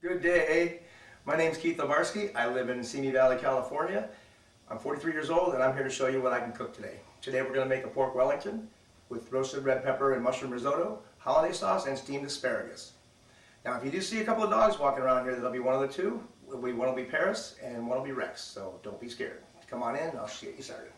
Good day. My name's Keith Obarski. I live in Simi Valley, California. I'm 43 years old and I'm here to show you what I can cook today. Today we're going to make a pork Wellington with roasted red pepper and mushroom risotto, holiday sauce, and steamed asparagus. Now if you do see a couple of dogs walking around here, that'll be one of the two. One will be Paris and one will be Rex, so don't be scared. Come on in and I'll get you started.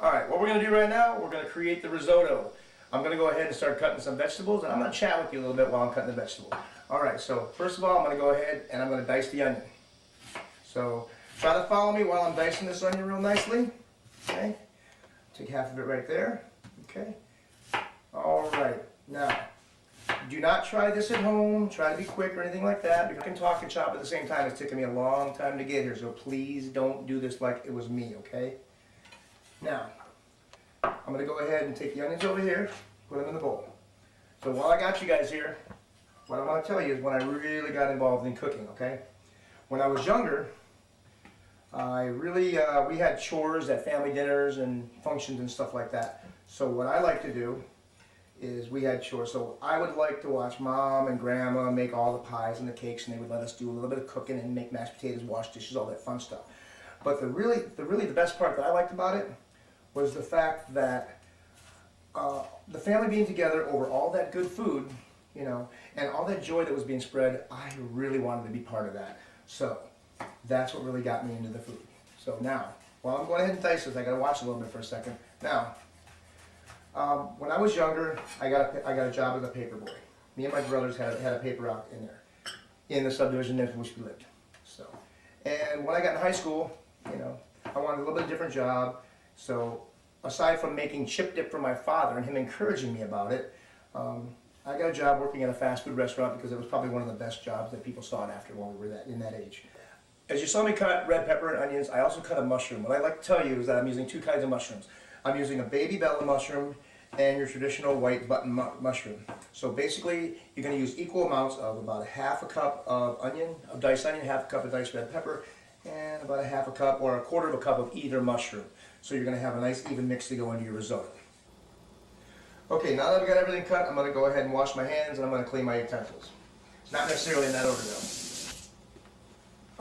Alright, what we're going to do right now, we're going to create the risotto. I'm going to go ahead and start cutting some vegetables, and I'm going to chat with you a little bit while I'm cutting the vegetable. Alright, so first of all, I'm going to go ahead and I'm going to dice the onion. So try to follow me while I'm dicing this onion real nicely. Okay, take half of it right there. Okay, alright, now do not try this at home, try to be quick or anything like that. You can talk and chop at the same time. It's taken me a long time to get here, so please don't do this like it was me, okay? Now, I'm going to go ahead and take the onions over here, put them in the bowl. So while I got you guys here, what I want to tell you is when I really got involved in cooking, okay? When I was younger, we had chores at family dinners and functions and stuff like that. So what I like to do is we had chores. So I would like to watch Mom and Grandma make all the pies and the cakes, and they would let us do a little bit of cooking and make mashed potatoes, wash dishes, all that fun stuff. But the best part that I liked about it was the fact that the family being together over all that good food, you know, and all that joy that was being spread, I really wanted to be part of that. So that's what really got me into the food. So now, while I'm going ahead and dice this, I got to watch a little bit for a second. Now, when I was younger, I got a job as a paper boy. Me and my brothers had a paper route in there, in the subdivision in which we lived. So, and when I got in high school, you know, I wanted a little bit different job. So aside from making chip dip for my father and him encouraging me about it, I got a job working at a fast food restaurant because it was probably one of the best jobs that people sought after when we were in that age. As you saw me cut red pepper and onions, I also cut a mushroom. What I'd like to tell you is that I'm using two kinds of mushrooms. I'm using a baby bella mushroom and your traditional white button mushroom. So basically, you're going to use equal amounts of about a half a cup of diced onion, half a cup of diced red pepper, and about a half a cup or a quarter of a cup of either mushroom. So you're going to have a nice even mix to go into your risotto. Okay, now that I've got everything cut, I'm going to go ahead and wash my hands and I'm going to clean my utensils. Not necessarily in that order though.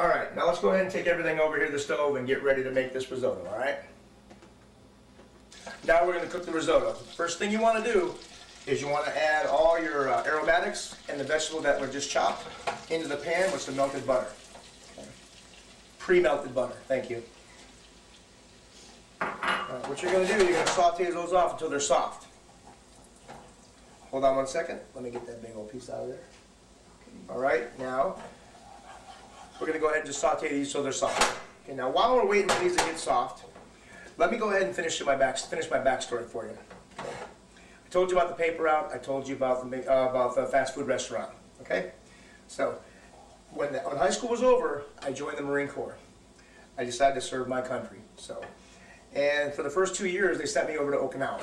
Alright, now let's go ahead and take everything over here to the stove and get ready to make this risotto, alright? Now we're going to cook the risotto. First thing you want to do is you want to add all your aromatics and the vegetables that were just chopped into the pan with some melted butter. Okay. Pre-melted butter, thank you. Right, what you're going to do, you're going to saute those off until they're soft. Hold on one second. Let me get that big old piece out of there. Alright, now we're going to go ahead and just saute these so they're soft. Okay, now while we're waiting for these to get soft, let me go ahead and finish my backstory for you. Okay. I told you about the paper route. I told you about the fast food restaurant. Okay, so when high school was over, I joined the Marine Corps. I decided to serve my country. So, and for the first 2 years, they sent me over to Okinawa.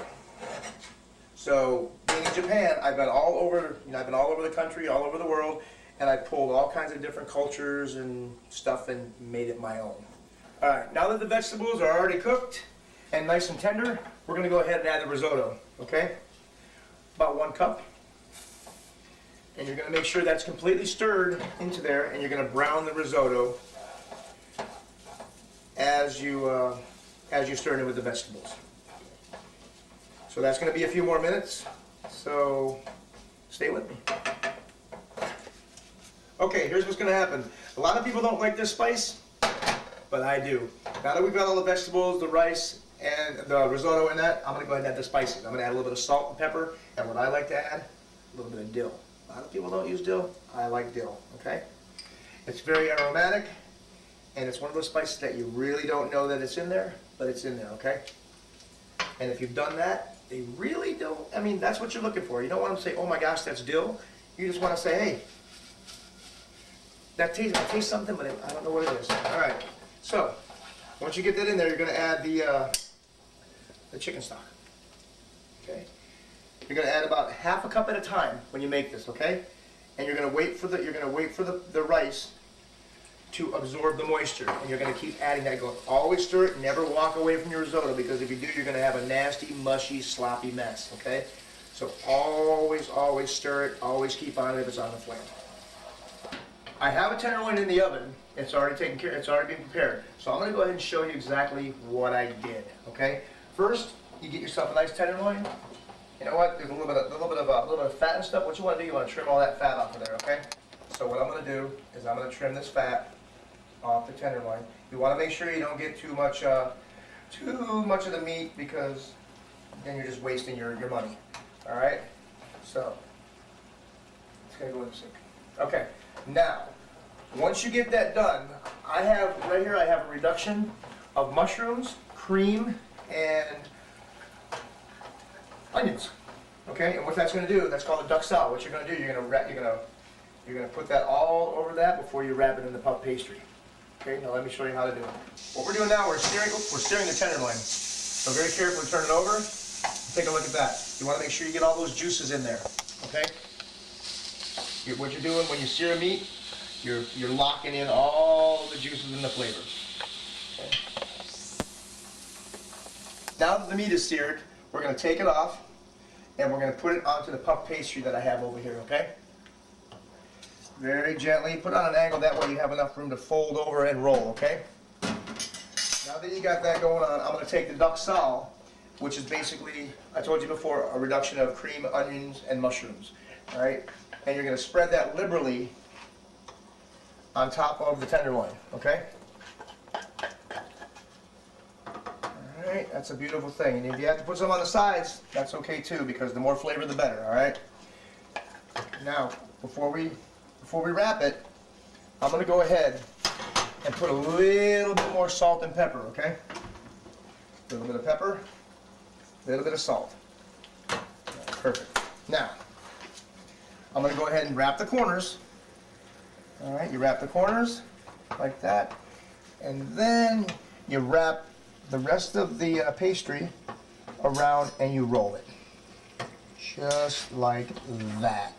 So, being in Japan, I've been all over. I've been all over the country, all over the world, and I pulled all kinds of different cultures and stuff and made it my own. Alright, now that the vegetables are already cooked and nice and tender, we're going to go ahead and add the risotto, okay? About 1 cup. And you're going to make sure that's completely stirred into there, and you're going to brown the risotto as you stir it with the vegetables. So that's going to be a few more minutes, so stay with me. Okay, here's what's going to happen. A lot of people don't like this spice, but I do. Now that we've got all the vegetables, the rice, and the risotto in that, I'm going to go ahead and add the spices. I'm going to add a little bit of salt and pepper, and what I like to add, a little bit of dill. A lot of people don't use dill. I like dill, okay? It's very aromatic, and it's one of those spices that you really don't know that it's in there, but it's in there, okay? And if you've done that, they really don't, I mean, that's what you're looking for. You don't want to say, oh my gosh, that's dill. You just want to say, hey, I taste something, but I don't know what it is. All right. So, once you get that in there, you're going to add the chicken stock. Okay. You're going to add about half a cup at a time when you make this. Okay. And you're going to wait for the rice to absorb the moisture, and you're going to keep adding that. Going. Always stir it. Never walk away from your risotto, because if you do, you're going to have a nasty, mushy, sloppy mess. Okay. So always stir it. Always keep on it if it's on the flame. I have a tenderloin in the oven. It's already taken care. It's already been prepared. So I'm going to go ahead and show you exactly what I did. Okay. First, you get yourself a nice tenderloin. You know what? There's a little bit of fat and stuff. What you want to do, you want to trim all that fat off of there. Okay. So what I'm going to do is I'm going to trim this fat off the tenderloin. You want to make sure you don't get too much of the meat, because then you're just wasting your money. All right. So it's going to go in the sink. Okay. Now, once you get that done, I have right here, I have a reduction of mushrooms, cream, and onions. Okay, and what that's going to do, that's called a duck salad. What you're going to do, you're going to put that all over that before you wrap it in the puff pastry. Okay, now let me show you how to do it. What we're doing now, we're searing the tenderloin. So very carefully turn it over. Take a look at that. You want to make sure you get all those juices in there. Okay. What you're doing when you sear meat, you're locking in all the juices and the flavors. Okay. Now that the meat is seared, we're going to take it off and we're going to put it onto the puff pastry that I have over here. Okay. Very gently, put it on an angle, that way you have enough room to fold over and roll. Okay. Now that you got that going on, I'm going to take the duck sal, which is basically, I told you before, a reduction of cream, onions, and mushrooms. All right. And you're going to spread that liberally on top of the tenderloin, okay? All right, that's a beautiful thing. And if you have to put some on the sides, that's okay too, because the more flavor, the better, all right? Now, before we wrap it, I'm going to go ahead and put a little bit more salt and pepper, okay? A little bit of pepper, a little bit of salt. Perfect. Now, I'm going to go ahead and wrap the corners. All right, you wrap the corners like that, and then you wrap the rest of the pastry around and you roll it. Just like that.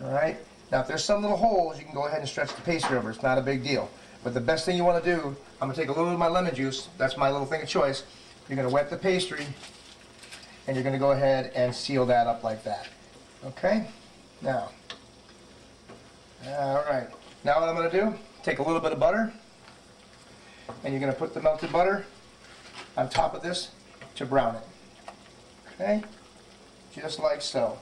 All right, now if there's some little holes, you can go ahead and stretch the pastry over. It's not a big deal. But the best thing you want to do, I'm going to take a little bit of my lemon juice. That's my little thing of choice. You're going to wet the pastry, and you're going to go ahead and seal that up like that. Okay? Now, all right. Now what I'm going to do, take a little bit of butter, and you're going to put the melted butter on top of this to brown it. Okay? Just like so.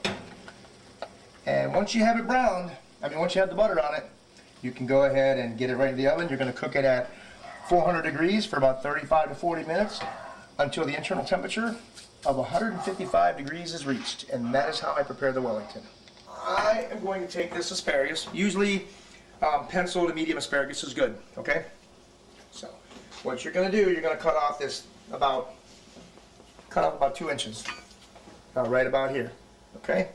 And once you have it browned, once you have the butter on it, you can go ahead and get it right in the oven. You're going to cook it at 400 degrees for about 35 to 40 minutes until the internal temperature of 155 degrees is reached. And that is how I prepare the Wellington. I am going to take this asparagus. Usually pencil to medium asparagus is good, okay? So what you're going to do, you're going to cut off about 2 inches, right about here, okay?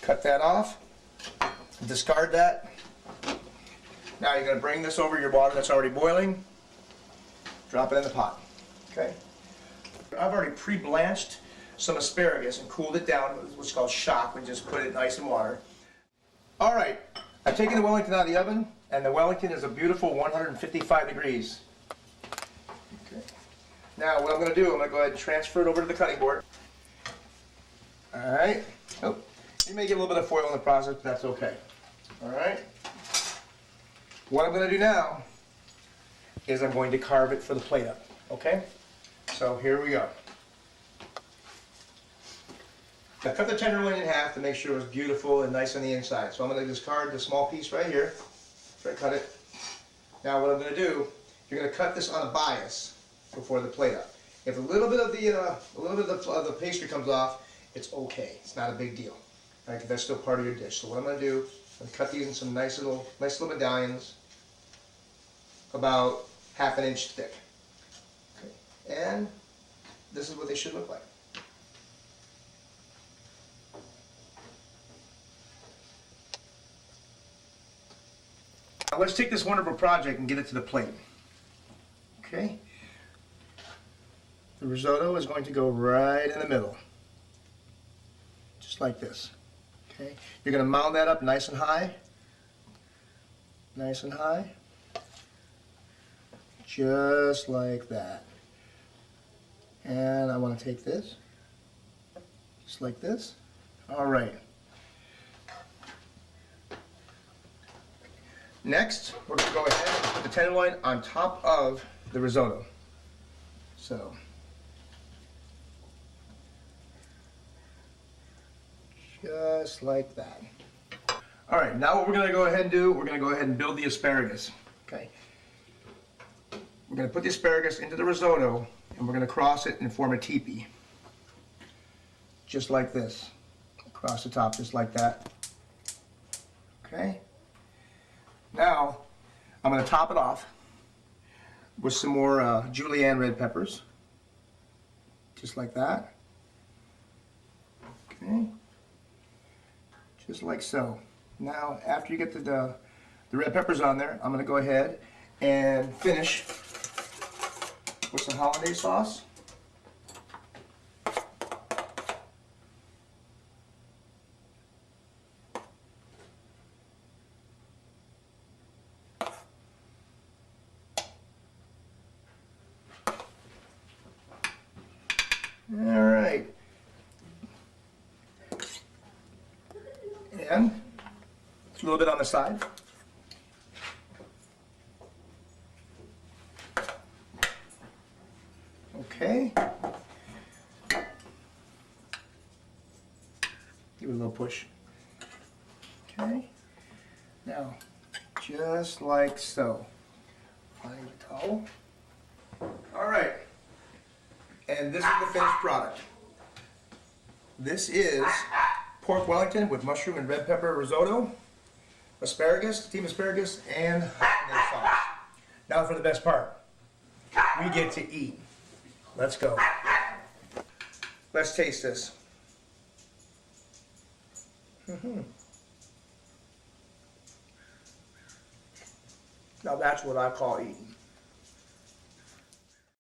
Cut that off, discard that. Now you're going to bring this over your water that's already boiling, drop it in the pot, okay? I've already pre-blanched some asparagus and cooled it down, what's called shock. We just put it in ice and water. All right, I've taken the Wellington out of the oven, and the Wellington is a beautiful 155 degrees. Okay. Now what I'm going to do, I'm going to go ahead and transfer it over to the cutting board. All right. Oh, you may get a little bit of foil in the process, but that's okay. All right. What I'm going to do now is I'm going to carve it for the plate up. Okay. So here we go. I cut the tenderloin in half to make sure it was beautiful and nice on the inside. So I'm going to discard the small piece right here. Try to cut it. Now what I'm going to do, you're going to cut this on a bias before the plate up. If a little bit of the pastry comes off, it's okay. It's not a big deal. Right? Because that's still part of your dish. So what I'm going to do, I'm going to cut these in some nice little medallions, about ½ inch thick. Okay. And this is what they should look like. Now let's take this wonderful project and get it to the plate. Okay. The risotto is going to go right in the middle. Just like this. Okay. You're going to mound that up nice and high. Nice and high. Just like that. And I want to take this. Just like this. All right. Next, we're going to go ahead and put the tenderloin on top of the risotto. So, just like that. All right, now what we're going to go ahead and do, we're going to go ahead and build the asparagus. Okay. We're going to put the asparagus into the risotto, and we're going to cross it and form a teepee. Just like this. Across the top, just like that. Okay. Now, I'm going to top it off with some more julienne red peppers. Just like that. Okay. Just like so. Now, after you get the red peppers on there, I'm going to go ahead and finish with some hollandaise sauce. All right. And a little bit on the side. Okay. Give it a little push. Okay. Now, just like so. Find a towel. All right. And this is the finished product. This is pork Wellington with mushroom and red pepper risotto, asparagus, steamed asparagus, and hollandaise sauce. Now for the best part. We get to eat. Let's go. Let's taste this. Now that's what I call eating.